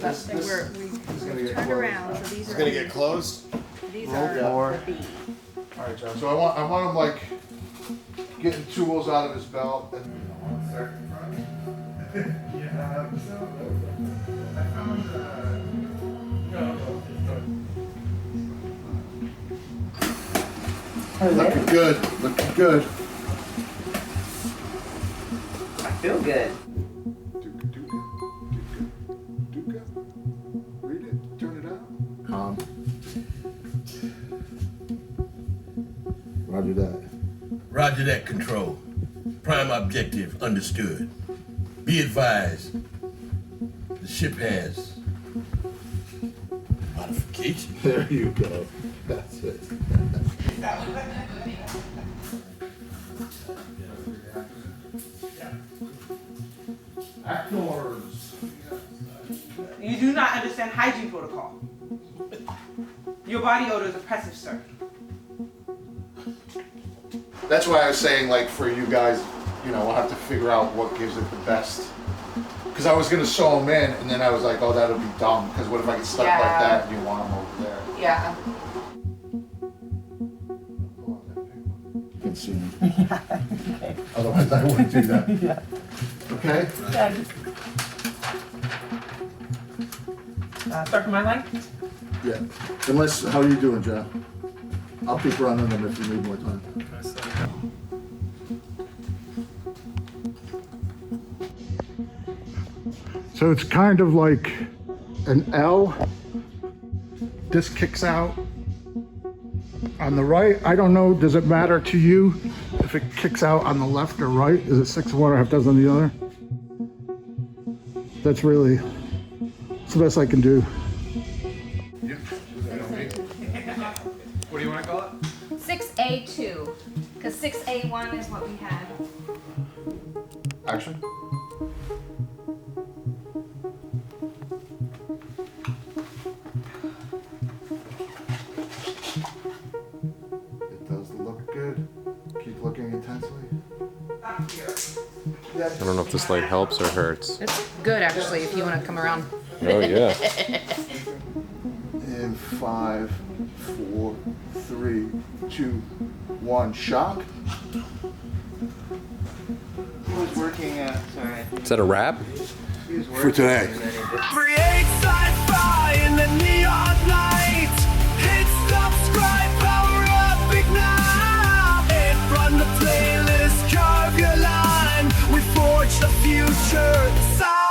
This We're get turned closed. around, so these It's are gonna get closed. these Roll are more. the B. All right, John. So I want him like getting tools out of his belt and. Yeah, I found. Looking good. Looking good. I feel good. Duca. Read it. Turn it out. Roger that. Roger that, Control. Prime objective understood. Be advised, the ship has modification. There you go. That's it. Actors. You do not understand hygiene protocol. Your body odor is oppressive, sir. That's why I was saying, like, for you guys, you know, we'll have to figure out what gives it the best. Because I was gonna sew them in, and then I was like, oh, that'll be dumb. Because what if I get stuck like that and you want them over there? Yeah. You can see me. Otherwise, I wouldn't do that. Yeah. Okay? Start from my line? Yeah. Unless, how are you doing, Joe? I'll keep running them if you need more time. So it's kind of like an L. This kicks out on the right. I don't know, does it matter to you if it kicks out on the left or right? Is it 6 of one or half dozen on the other? That's really, it's the best I can do. What do you want to call it? 6A2, because 6A1 is what we had. Action. It does look good. Keep looking intensely. Up here. I don't know if this light helps or hurts. It's good, actually, if you want to come around. Oh yeah. In 5, 4, 3, 2, 1. Shock. He was working at, sorry. Is that a wrap? He was For today. Create sci-fi in the neon light. Hit subscribe, power up, ignite. Hit run the playlist, carve your line. We forge the future. Sci-fi.